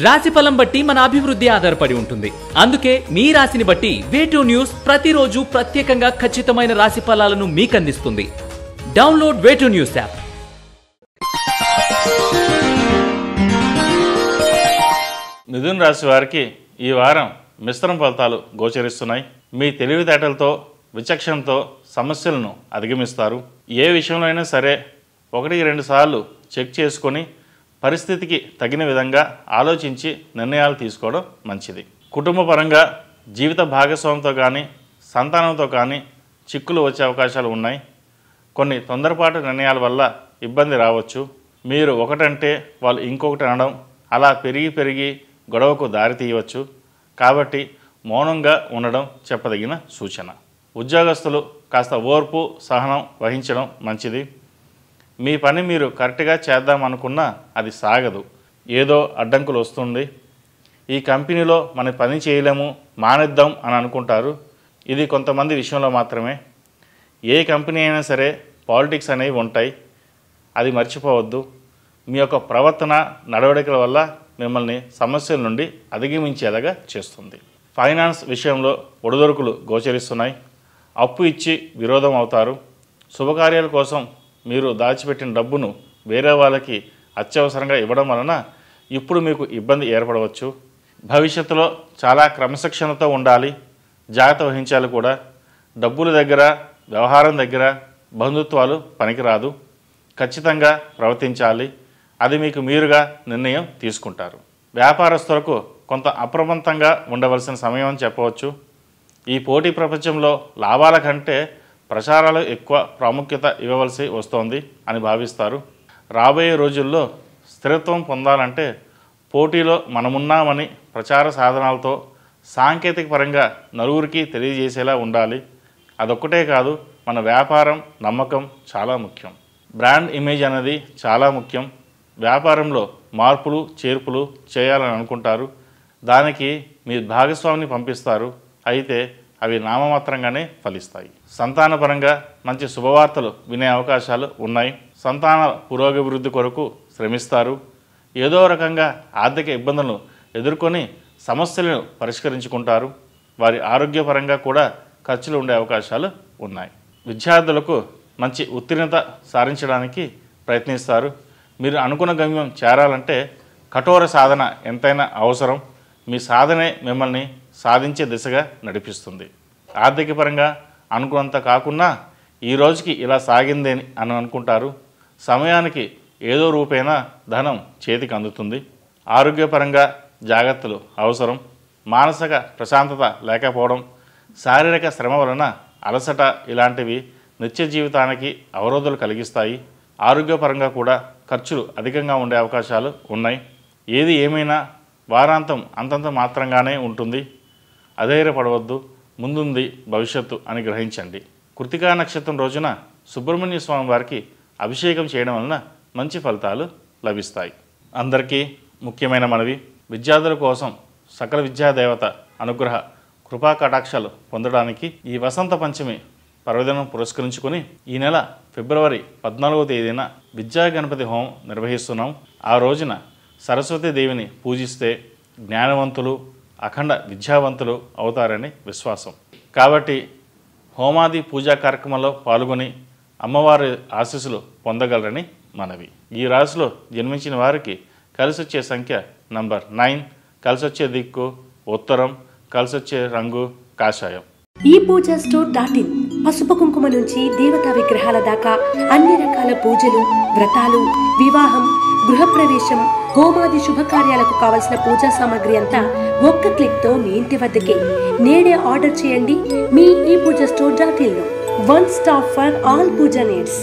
రాశిఫలం బట్టి మన అభివృద్ధి ఆధారపడి ఉంటుంది. అందుకే మీ రాశిని బట్టి వే2 న్యూస్ ప్రతిరోజు ప్రత్యేకంగా ఖచ్చితమైన రాశి ఫలాలను మీకు అందిస్తుంది. Download Way2 News app. మిథున రాశి వారికి ఈ వారం మిశ్రమ ఫలితాలు గోచరిస్తున్నాయి. మీ తెలివితేటలతో విచక్షణతో సమస్యలను అధిగమిస్తారు. ఏ విషయంలో అయినా సరే 1-2 సార్లు చెక్ చేసుకొని పరిస్థితికి తగిన విధంగా ఆలోచించి నిర్ణయాలు తీసుకోవడం మంచిది. కుటుంబ పరంగా జీవిత భాగస్వామితో కానీ సంతానంతో కానీ చిక్కులు వచ్చే అవకాశాలు ఉన్నాయి. కొన్ని తొందరపాటు నిర్ణయాల వల్ల ఇబ్బంది రావచ్చు. మీరు ఒకటంటే వాళ్ళు ఇంకొకటి అనడం, అలా పెరిగి గొడవకు దారి తీయవచ్చు. కాబట్టి మౌనంగా ఉండడం చెప్పదగిన సూచన. ఉద్యోగస్తులు కాస్త ఓర్పు సహనం వహించడం మంచిది. మీ పని మీరు కరెక్ట్గా చేద్దామనుకున్నా అది సాగదు, ఏదో అడ్డంకులు వస్తుంది. ఈ కంపెనీలో మన పని చేయలేము, మానేద్దాం అని అనుకుంటారు. ఇది కొంతమంది విషయంలో మాత్రమే. ఏ కంపెనీ అయినా సరే పాలిటిక్స్ అనేవి ఉంటాయి, అది మర్చిపోవద్దు. మీ యొక్క ప్రవర్తన నడవడికల వల్ల మిమ్మల్ని సమస్యల నుండి అధిగమించేలాగా చేస్తుంది. ఫైనాన్స్ విషయంలో ఒడిదొడుకులు గోచరిస్తున్నాయి. అప్పు ఇచ్చి విరోధం అవుతారు. శుభకార్యాల కోసం మీరు దాచిపెట్టిన డబ్బును వేరే వాళ్ళకి అత్యవసరంగా ఇవ్వడం వలన ఇప్పుడు మీకు ఇబ్బంది ఏర్పడవచ్చు. భవిష్యత్తులో చాలా క్రమశిక్షణతో ఉండాలి, జాగ్రత్త వహించాలి కూడా. డబ్బుల దగ్గర వ్యవహారం దగ్గర బంధుత్వాలు పనికిరాదు. ఖచ్చితంగా ప్రవర్తించాలి. అది మీకు మీరుగా నిర్ణయం తీసుకుంటారు. వ్యాపారస్తులకు కొంత అప్రమత్తంగా ఉండవలసిన సమయం అని చెప్పవచ్చు. ఈ పోటీ ప్రపంచంలో లాభాల కంటే ప్రచారాలు ఎక్కువ ప్రాముఖ్యత ఇవ్వవలసి వస్తోంది అని భావిస్తారు. రాబోయే రోజుల్లో స్థిరత్వం పొందాలంటే పోటీలో మనమున్నామని ప్రచార సాధనాలతో సాంకేతిక పరంగా నలుగురికి తెలియజేసేలా ఉండాలి. అదొక్కటే కాదు, మన వ్యాపారం నమ్మకం చాలా ముఖ్యం. బ్రాండ్ ఇమేజ్ అనేది చాలా ముఖ్యం. వ్యాపారంలో మార్పులు చేర్పులు చేయాలని అనుకుంటారు. దానికి మీ భాగస్వామిని పంపిస్తారు. అయితే అవి నామమాత్రంగానే ఫలిస్తాయి. సంతానపరంగా మంచి శుభవార్తలు వినే అవకాశాలు ఉన్నాయి. సంతాన పురోగభివృద్ధి కొరకు శ్రమిస్తారు. ఏదో రకంగా ఆర్థిక ఇబ్బందులను ఎదుర్కొని సమస్యలను పరిష్కరించుకుంటారు. వారి ఆరోగ్యపరంగా కూడా ఖర్చులు ఉండే అవకాశాలు ఉన్నాయి. విద్యార్థులకు మంచి ఉత్తీర్ణత సాధించడానికి ప్రయత్నిస్తారు. మీరు అనుకున్న గమ్యం చేరాలంటే కఠోర సాధన ఎంతైనా అవసరం. మీ సాధనే మిమ్మల్ని సాధించే దిశగా నడిపిస్తుంది. ఆర్థిక పరంగా అనుకున్నంత కాకున్నా ఈ రోజుకి ఇలా సాగిందే అని అనుకుంటారు. సమయానికి ఏదో రూపేణా ధనం చేతికి అందుతుంది. ఆరోగ్యపరంగా జాగ్రత్తలు అవసరం. మానసిక ప్రశాంతత లేకపోవడం, శారీరక శ్రమ వలన అలసట ఇలాంటివి నిత్య జీవితానికి అవరోధాలు కలిగిస్తాయి. ఆరోగ్యపరంగా కూడా ఖర్చులు అధికంగా ఉండే అవకాశాలు ఉన్నాయి. ఏది ఏమైనా వారాంతం అంతంత మాత్రంగానే ఉంటుంది. అధైర్యపడవద్దు, ముందుంది భవిష్యత్తు అని గ్రహించండి. కృతికా నక్షత్రం రోజున సుబ్రహ్మణ్య స్వామి వారికి అభిషేకం చేయడం వలన మంచి ఫలితాలు లభిస్తాయి. అందరికీ ముఖ్యమైన మనవి, విద్యార్థుల కోసం సకల విద్యాదేవత అనుగ్రహ కృపా కటాక్షాలు పొందడానికి ఈ వసంత పంచమి పర్వదినం పురస్కరించుకొని ఈ నెల ఫిబ్రవరి 14వ తేదీన విద్యా గణపతి హోమం నిర్వహిస్తున్నాం. ఆ రోజున సరస్వతీదేవిని పూజిస్తే జ్ఞానవంతులు అఖండ విద్యావంతులు అవుతారని విశ్వాసం. కాబట్టి హోమాది పూజా కార్యక్రమంలో పాల్గొని అమ్మవారి ఆశీస్సులు పొందగలరని మనవి. ఈ రాశిలో జన్మించిన వారికి కలిసొచ్చే సంఖ్య నంబర్ 9, కలిసొచ్చే దిక్కు ఉత్తరం, కలిసొచ్చే రంగు కాషాయం. ఈ పూజా స్టోర్.in పసుపు కుంకుమ నుంచి దేవతా విగ్రహాల దాకా అన్ని రకాల పూజలు, వ్రతాలు, వివాహం, గృహప్రవేశం, హోమాది శుభకార్యాలకు కావలసిన పూజా సామాగ్రి అంతా ఒక్క క్లిక్ తో మీ ఇంటి వద్దకే. నేడే ఆర్డర్ చేయండి మీ ఈ పూజా స్టోర్.in లో. One stop for all pooja needs.